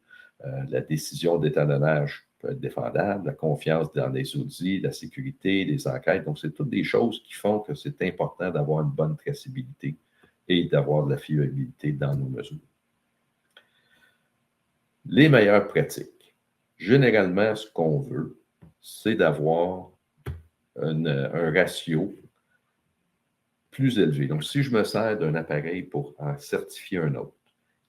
La décision d'étalonnage peut être défendable, la confiance dans les outils, la sécurité, les enquêtes. Donc, c'est toutes des choses qui font que c'est important d'avoir une bonne traçabilité et d'avoir de la fiabilité dans nos mesures. Les meilleures pratiques. Généralement, ce qu'on veut, c'est d'avoir un ratio plus élevé. Donc, si je me sers d'un appareil pour en certifier un autre,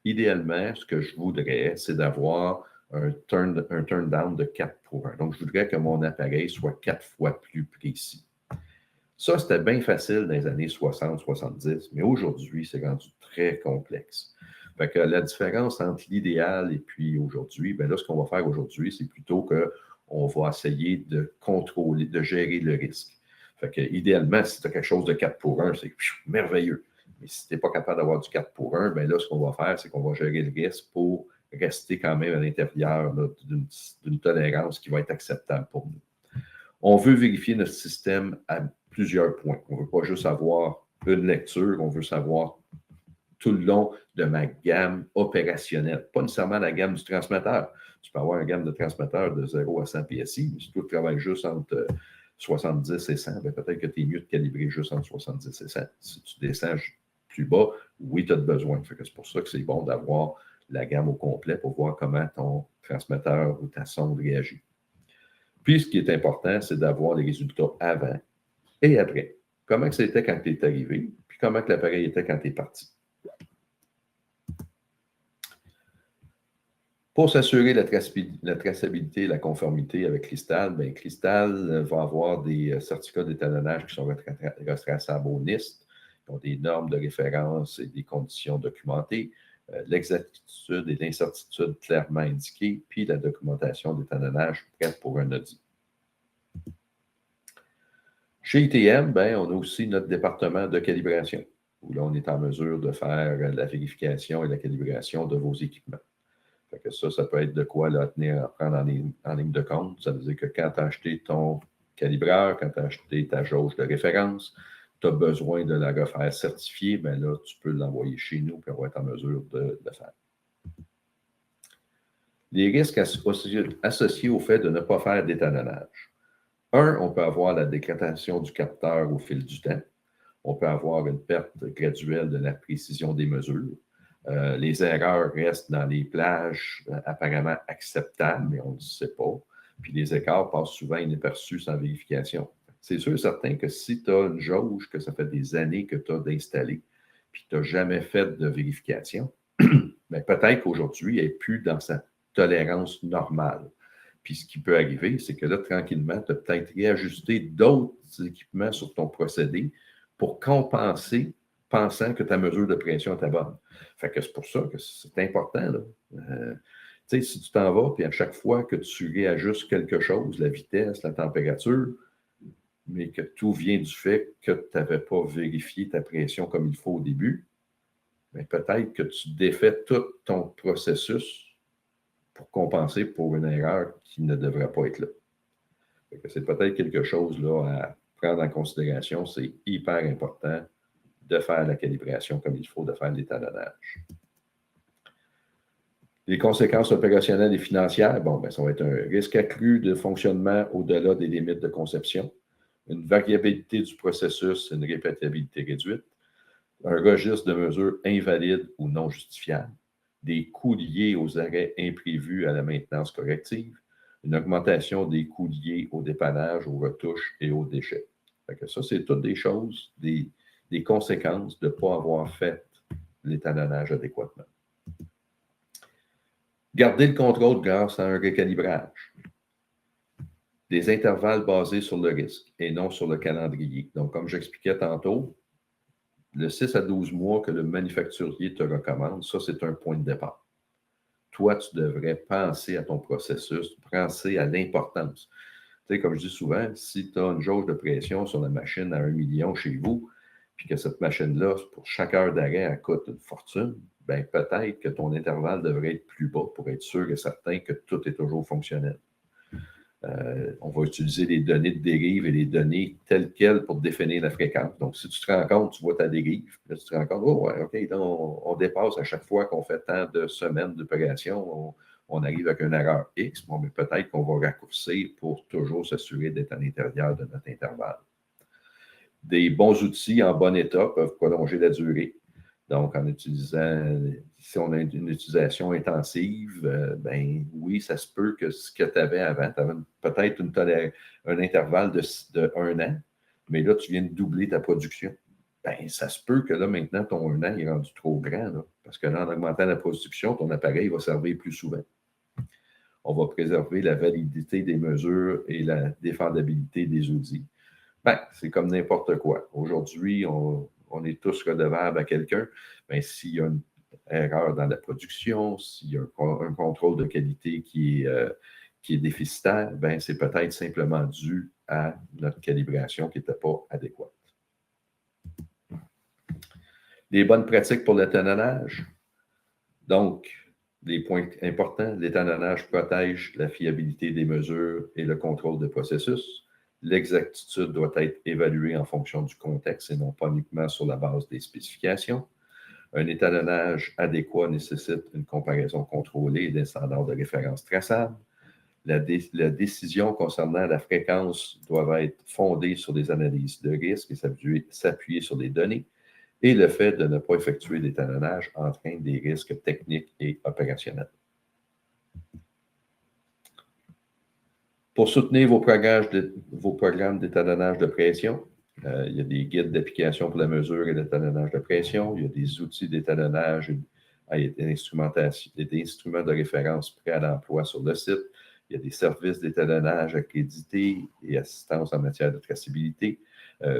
idéalement, ce que je voudrais, c'est d'avoir un turn down de 4 pour 1. Donc, je voudrais que mon appareil soit 4 fois plus précis. Ça, c'était bien facile dans les années 60-70, mais aujourd'hui, c'est rendu très complexe. Fait que la différence entre l'idéal et puis aujourd'hui, bien là, ce qu'on va faire aujourd'hui, c'est plutôt qu'on va essayer de contrôler, de gérer le risque. Fait que idéalement, si tu as quelque chose de 4 pour 1, c'est merveilleux. Mais si tu n'es pas capable d'avoir du 4 pour 1, bien là, ce qu'on va faire, c'est qu'on va gérer le risque pour rester quand même à l'intérieur d'une tolérance qui va être acceptable pour nous. On veut vérifier notre système à plusieurs points. On ne veut pas juste avoir une lecture, on veut savoir tout le long de ma gamme opérationnelle. Pas nécessairement la gamme du transmetteur. Tu peux avoir une gamme de transmetteurs de 0 à 100 PSI, mais si tu travailles juste entre 70 et 100, bien peut-être que tu es mieux de calibrer juste entre 70 et 100. Si tu descends plus bas, oui, tu as besoin. C'est pour ça que c'est bon d'avoir la gamme au complet pour voir comment ton transmetteur ou ta sonde réagit. Puis, ce qui est important, c'est d'avoir les résultats avant et après. Comment que c'était quand tu es arrivé, puis comment que l'appareil était quand tu es parti. Pour s'assurer la traçabilité et la conformité avec Cristal, bien, Cristal va avoir des certificats d'étalonnage qui sont retraçables au NIST. Ils ont des normes de référence et des conditions documentées, l'exactitude et l'incertitude clairement indiquées, puis la documentation d'étalonnage prête pour un audit. Chez ITM, bien, on a aussi notre département de calibration, où là, on est en mesure de faire la vérification et la calibration de vos équipements. Fait que ça peut être de quoi là, à prendre en ligne de compte. Ça veut dire que quand tu as acheté ton calibreur, quand tu as acheté ta jauge de référence, tu as besoin de la refaire certifier, bien là, tu peux l'envoyer chez nous et on va être en mesure de le faire. Les risques associés au fait de ne pas faire d'étalonnage. On peut avoir la dégradation du capteur au fil du temps. On peut avoir une perte graduelle de la précision des mesures. Les erreurs restent dans les plages apparemment acceptables, mais on ne sait pas. Puis les écarts passent souvent inaperçus sans vérification. C'est sûr et certain que si tu as une jauge que ça fait des années que tu as d'installer, puis tu n'as jamais fait de vérification, bien, peut-être qu'aujourd'hui, elle n'est plus dans sa tolérance normale. Puis ce qui peut arriver, c'est que là, tranquillement, tu as peut-être réajusté d'autres équipements sur ton procédé pour compenser, pensant que ta mesure de pression était bonne. Fait que c'est pour ça que c'est important. Si tu t'en vas, puis à chaque fois que tu réajustes quelque chose, la vitesse, la température, mais que tout vient du fait que tu n'avais pas vérifié ta pression comme il faut au début, bien, peut-être que tu défais tout ton processus pour compenser pour une erreur qui ne devrait pas être là. C'est peut-être quelque chose là, à prendre en considération. C'est hyper important de faire la calibration comme il faut, de faire l'étalonnage. Les conséquences opérationnelles et financières, bon, bien, ça va être un risque accru de fonctionnement au-delà des limites de conception, une variabilité du processus, une répétabilité réduite, un registre de mesures invalide ou non justifiables, des coûts liés aux arrêts imprévus à la maintenance corrective, une augmentation des coûts liés au dépannage, aux retouches et aux déchets. Fait que ça, c'est toutes des choses, des conséquences de ne pas avoir fait l'étalonnage adéquatement. Garder le contrôle grâce à un recalibrage. Des intervalles basés sur le risque et non sur le calendrier. Donc, comme j'expliquais tantôt, le 6 à 12 mois que le manufacturier te recommande, ça, c'est un point de départ. Toi, tu devrais penser à ton processus, penser à l'importance. Tu sais, comme je dis souvent, si tu as une jauge de pression sur la machine à 1 million chez vous, puis que cette machine-là, pour chaque heure d'arrêt, elle coûte une fortune, bien peut-être que ton intervalle devrait être plus bas pour être sûr et certain que tout est toujours fonctionnel. On va utiliser les données de dérive et les données telles quelles pour définir la fréquence. Donc, si tu te rends compte, tu vois ta dérive, là, tu te rends compte, oh, ouais, OK, là, on dépasse à chaque fois qu'on fait tant de semaines d'opération, on arrive avec une erreur X, bon, mais peut-être qu'on va raccourcir pour toujours s'assurer d'être à l'intérieur de notre intervalle. Des bons outils en bon état peuvent prolonger la durée. Donc, en utilisant, si on a une utilisation intensive, ben oui, ça se peut que ce que tu avais avant, tu avais peut-être un intervalle de 1 an, mais là, tu viens de doubler ta production. Ben, ça se peut que là, maintenant, ton 1 an est rendu trop grand, là, parce que là, en augmentant la production, ton appareil va servir plus souvent. On va préserver la validité des mesures et la défendabilité des outils. Ben, c'est comme n'importe quoi. Aujourd'hui, on est tous redevables à quelqu'un. Ben, s'il y a une erreur dans la production, s'il y a un contrôle de qualité qui est déficitaire, ben, c'est peut-être simplement dû à notre calibration qui n'était pas adéquate. Des bonnes pratiques pour l'étalonnage. Donc, des points importants, l'étalonnage protège la fiabilité des mesures et le contrôle des processus. L'exactitude doit être évaluée en fonction du contexte et non pas uniquement sur la base des spécifications. Un étalonnage adéquat nécessite une comparaison contrôlée et des standards de référence traçables. La décision concernant la fréquence doit être fondée sur des analyses de risque et s'appuyer sur des données. Et le fait de ne pas effectuer d'étalonnage entraîne des risques techniques et opérationnels. Pour soutenir vos programmes d'étalonnage de pression, il y a des guides d'application pour la mesure et l'étalonnage de pression. Il y a des outils d'étalonnage et des instruments de référence prêts à l'emploi sur le site. Il y a des services d'étalonnage accrédités et assistance en matière de traçabilité,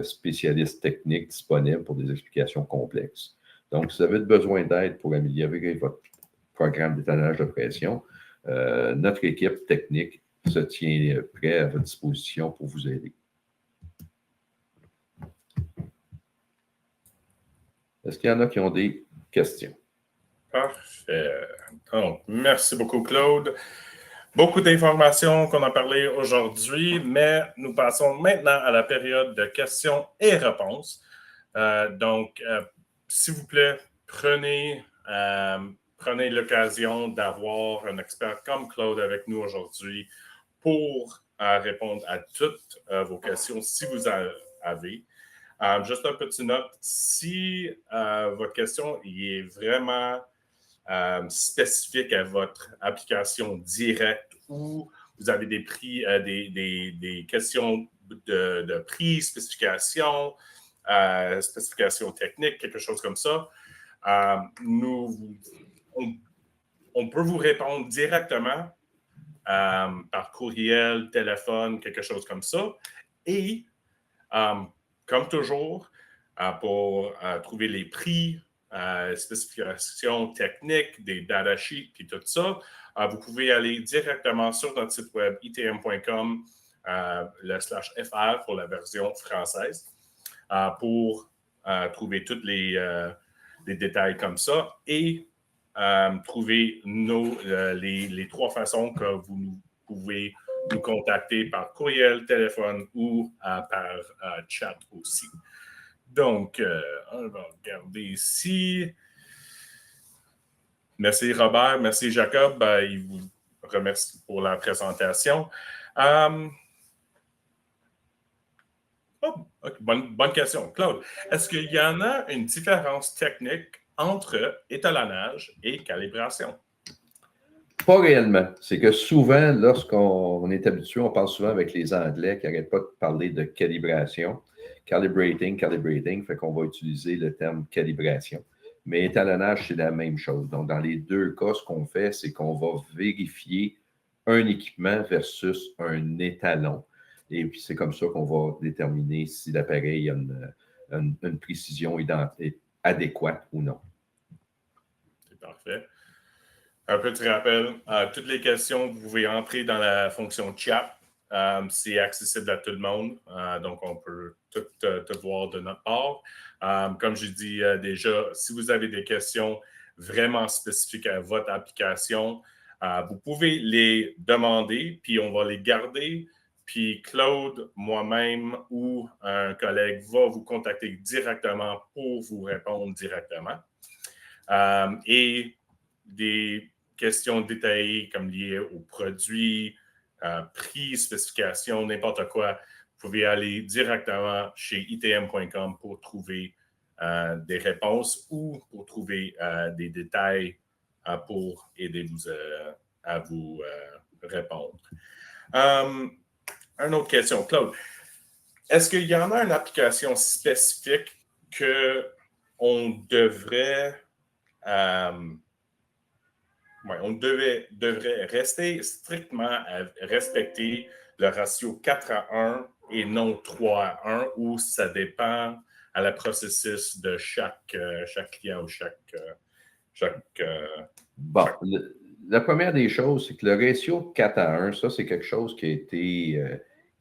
spécialistes techniques disponibles pour des explications complexes. Donc, si vous avez besoin d'aide pour améliorer votre programme d'étalonnage de pression, notre équipe technique se tient prêt à votre disposition pour vous aider. Est-ce qu'il y en a qui ont des questions? Parfait. Donc, merci beaucoup, Claude. Beaucoup d'informations qu'on a parlé aujourd'hui, mais nous passons maintenant à la période de questions et réponses. Donc, s'il vous plaît, prenez l'occasion d'avoir un expert comme Claude avec nous aujourd'hui pour répondre à toutes vos questions si vous en avez. Juste un petit note, si votre question est vraiment spécifique à votre application directe ou vous avez des prix, des questions de prix, spécifications, spécifications techniques, quelque chose comme ça, on peut vous répondre directement par courriel, téléphone, quelque chose comme ça. Et comme toujours, pour trouver les prix, spécifications techniques, des datasheets et tout ça, vous pouvez aller directement sur notre site web itm.com, /fr pour la version française, pour trouver tous les détails comme ça et trouver les 3 façons que vous pouvez nous contacter par courriel, téléphone ou par chat aussi. Donc, on va regarder ici. Merci Robert, merci Jacob. Il vous remercie pour la présentation. Okay, bonne question. Claude, est-ce qu'il y en a une différence technique entre étalonnage et calibration? Pas réellement. C'est que souvent, lorsqu'on est habitué, on parle souvent avec les Anglais qui n'arrêtent pas de parler de calibration. Calibrating, fait qu'on va utiliser le terme calibration. Mais étalonnage, c'est la même chose. Donc, dans les deux cas, ce qu'on fait, c'est qu'on va vérifier un équipement versus un étalon. Et puis, c'est comme ça qu'on va déterminer si l'appareil a une précision adéquate ou non. C'est parfait. Un petit rappel, toutes les questions, vous pouvez entrer dans la fonction chat. C'est accessible à tout le monde, donc on peut tout voir de notre part. Comme je dis déjà, si vous avez des questions vraiment spécifiques à votre application, Vous pouvez les demander, puis on va les garder. Puis Claude, moi-même ou un collègue va vous contacter directement pour vous répondre directement. Et des questions détaillées comme liées aux produits, prix, spécifications, n'importe quoi, vous pouvez aller directement chez itm.com pour trouver des réponses ou pour trouver des détails pour aider vous à vous répondre. Une autre question, Claude. Est-ce qu'il y en a une application spécifique qu'on devrait devrait rester strictement à respecter le ratio 4:1 et non 3:1 ou ça dépend à la processus de chaque client ou Bon, la première des choses, c'est que le ratio 4:1, ça, c'est quelque chose qui a été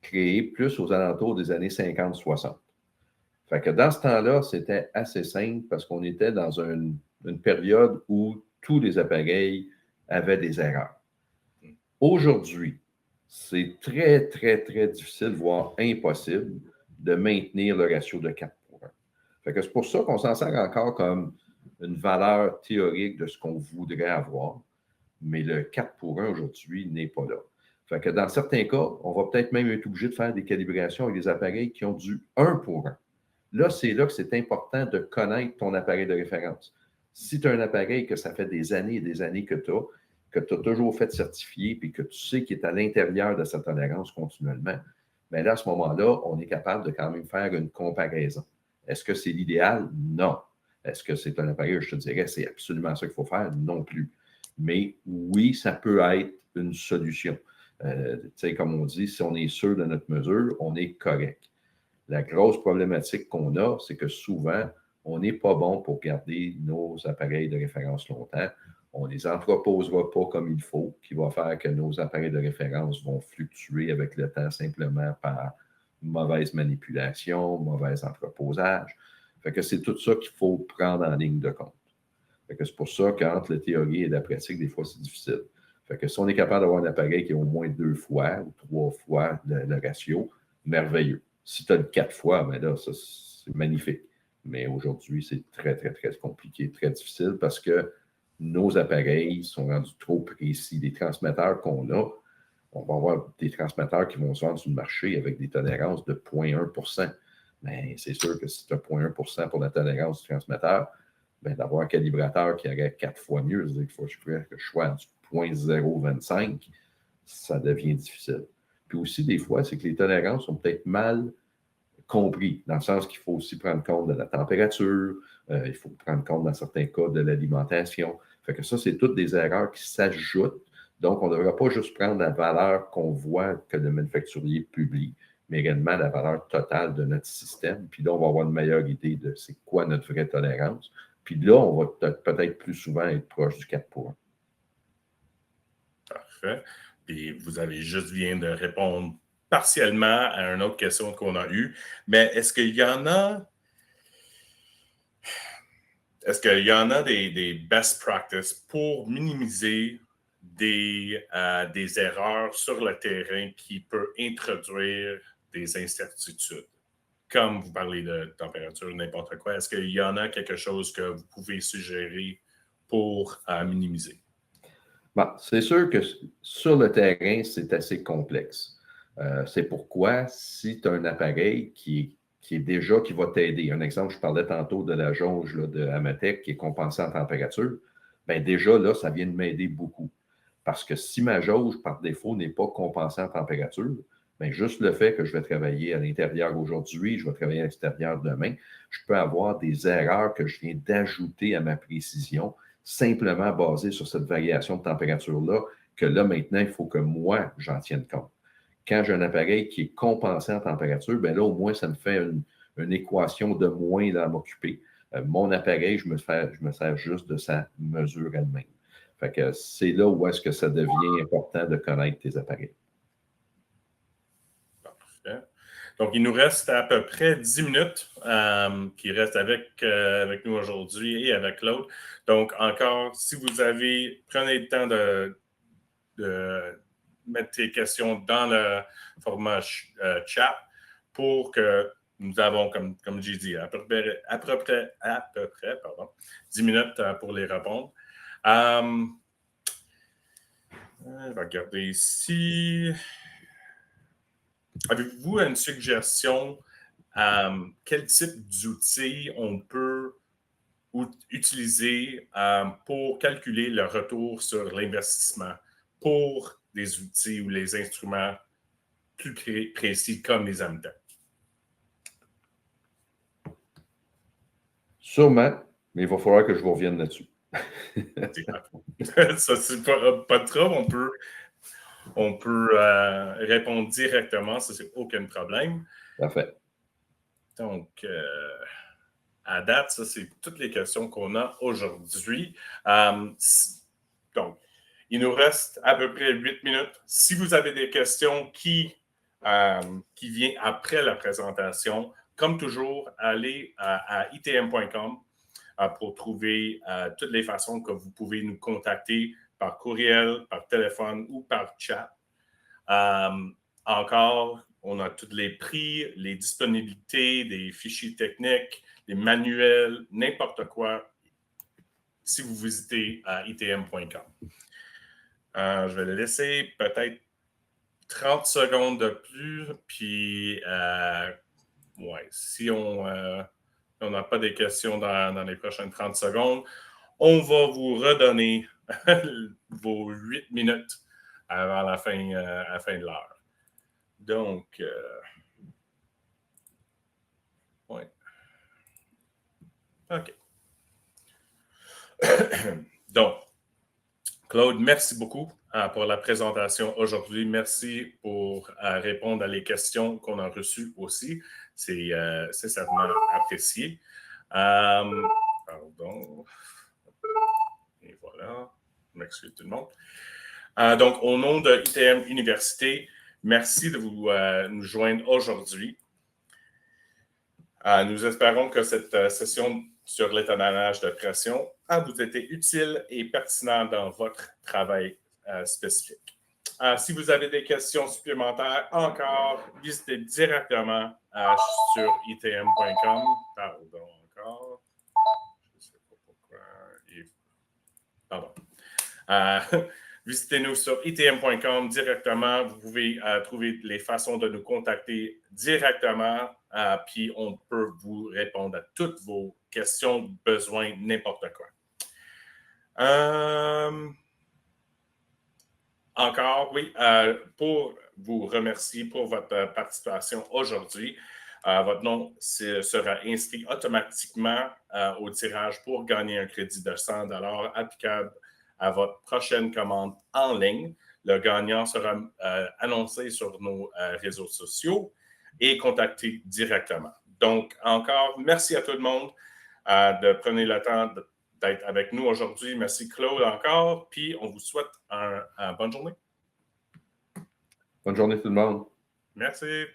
créé plus aux alentours des années 50-60. Fait que dans ce temps-là, c'était assez simple parce qu'on était dans une période où tous les appareils avaient des erreurs. Aujourd'hui, c'est très, très, très difficile, voire impossible, de maintenir le ratio de 4:1. Fait que c'est pour ça qu'on s'en sert encore comme une valeur théorique de ce qu'on voudrait avoir, mais le 4:1 aujourd'hui n'est pas là. Fait que dans certains cas, on va peut-être même être obligé de faire des calibrations avec des appareils qui ont du 1:1. Là, c'est là que c'est important de connaître ton appareil de référence. Si tu as un appareil que ça fait des années et des années que tu as toujours fait certifier puis que tu sais qu'il est à l'intérieur de sa tolérance continuellement, bien là, à ce moment-là, on est capable de quand même faire une comparaison. Est-ce que c'est l'idéal? Non. Est-ce que c'est un appareil, je te dirais, c'est absolument ça qu'il faut faire? Non plus. Mais oui, ça peut être une solution. Comme on dit, si on est sûr de notre mesure, on est correct. La grosse problématique qu'on a, c'est que souvent, on n'est pas bon pour garder nos appareils de référence longtemps. On ne les entreposera pas comme il faut, qui va faire que nos appareils de référence vont fluctuer avec le temps simplement par mauvaise manipulation, mauvais entreposage. Fait que c'est tout ça qu'il faut prendre en ligne de compte. Fait que c'est pour ça qu'entre la théorie et la pratique, des fois, c'est difficile. Fait que si on est capable d'avoir un appareil qui est au moins 2 fois ou 3 fois le ratio, merveilleux. Si tu as le 4 fois, ben là, ça, c'est magnifique. Mais aujourd'hui, c'est très, très, très compliqué, très difficile parce que nos appareils sont rendus trop précis. Les transmetteurs qu'on a, on va avoir des transmetteurs qui vont se vendre sur le marché avec des tolérances de 0,1 %. Mais c'est sûr que si tu as 0,1 % pour la tolérance du transmetteur, ben, d'avoir un calibrateur qui aurait 4 fois mieux, c'est-à-dire qu'il faut que je sois du 0,025, ça devient difficile. Puis aussi, des fois, c'est que les tolérances sont peut-être mal compris, dans le sens qu'il faut aussi prendre compte de la température, il faut prendre compte, dans certains cas, de l'alimentation. Fait que ça, c'est toutes des erreurs qui s'ajoutent. Donc, on ne devrait pas juste prendre la valeur qu'on voit que le manufacturier publie, mais également la valeur totale de notre système. Puis là, on va avoir une meilleure idée de c'est quoi notre vraie tolérance. Puis là, on va peut-être plus souvent être proche du 4:1. Parfait. Puis vous avez juste vient de répondre partiellement à une autre question qu'on a eue. Mais est-ce qu'il y en a des best practices pour minimiser des erreurs sur le terrain qui peuvent introduire des incertitudes? Comme vous parlez de température, n'importe quoi, est-ce qu'il y en a quelque chose que vous pouvez suggérer pour minimiser? Bon, c'est sûr que sur le terrain, c'est assez complexe. C'est pourquoi, si tu as un appareil qui va t'aider, un exemple, je parlais tantôt de la jauge là, de Amatec qui est compensée en température, bien déjà, là, ça vient de m'aider beaucoup. Parce que si ma jauge, par défaut, n'est pas compensée en température, bien, juste le fait que je vais travailler à l'intérieur aujourd'hui, je vais travailler à l'extérieur demain, je peux avoir des erreurs que je viens d'ajouter à ma précision, simplement basées sur cette variation de température-là, que là, maintenant, il faut que moi, j'en tienne compte. Quand j'ai un appareil qui est compensé en température, bien là, au moins, ça me fait une équation de moins là, à m'occuper. Mon appareil, je me sers juste de sa mesure elle-même. Fait que c'est là où est-ce que ça devient important de connaître tes appareils. Parfait. Donc, il nous reste à peu près 10 minutes qui restent avec nous aujourd'hui et avec l'autre. Donc, encore, si vous avez, prenez le temps de mettre tes questions dans le format chat pour que nous avons, comme j'ai dit, à peu près 10 minutes pour les répondre. On va regarder ici. Avez-vous une suggestion? Quel type d'outils on peut utiliser pour calculer le retour sur l'investissement pour des outils ou les instruments plus précis comme les AMTEC? Sûrement, mais il va falloir que je vous revienne là-dessus. Ça, c'est pas de trouble. On peut répondre directement, ça, c'est aucun problème. Parfait. Donc, à date, ça, c'est toutes les questions qu'on a aujourd'hui. Donc, il nous reste à peu près 8 minutes. Si vous avez des questions qui viennent après la présentation, comme toujours, allez à itm.com pour trouver toutes les façons que vous pouvez nous contacter par courriel, par téléphone ou par chat. Encore, on a tous les prix, les disponibilités, des fichiers techniques, les manuels, n'importe quoi, si vous visitez itm.com. Je vais le laisser peut-être 30 secondes de plus, puis si on n'a pas des questions dans les prochaines 30 secondes, on va vous redonner vos 8 minutes avant la fin de l'heure. Donc, oui. OK. Donc, Claude, merci beaucoup pour la présentation aujourd'hui. Merci pour répondre à les questions qu'on a reçues aussi. C'est certainement apprécié. Pardon. Et voilà. M'excuse tout le monde. Donc, au nom de ITM Université, merci de nous joindre aujourd'hui. Nous espérons que cette session sur l'étalonnage de pression a vous été utile et pertinent dans votre travail spécifique. Si vous avez des questions supplémentaires, encore, visitez directement sur itm.com. Pardon, encore. Je ne sais pas pourquoi. Pardon. Visitez-nous sur itm.com directement. Vous pouvez trouver les façons de nous contacter directement, puis on peut vous répondre à toutes vos questions, besoins, n'importe quoi. Encore, oui, pour vous remercier pour votre participation aujourd'hui. Votre nom sera inscrit automatiquement au tirage pour gagner un crédit de 100 $ applicable à votre prochaine commande en ligne. Le gagnant sera annoncé sur nos réseaux sociaux et contacté directement. Donc, encore, merci à tout le monde de prendre le temps d'être avec nous aujourd'hui. Merci Claude encore, puis on vous souhaite une bonne journée. Bonne journée tout le monde. Merci.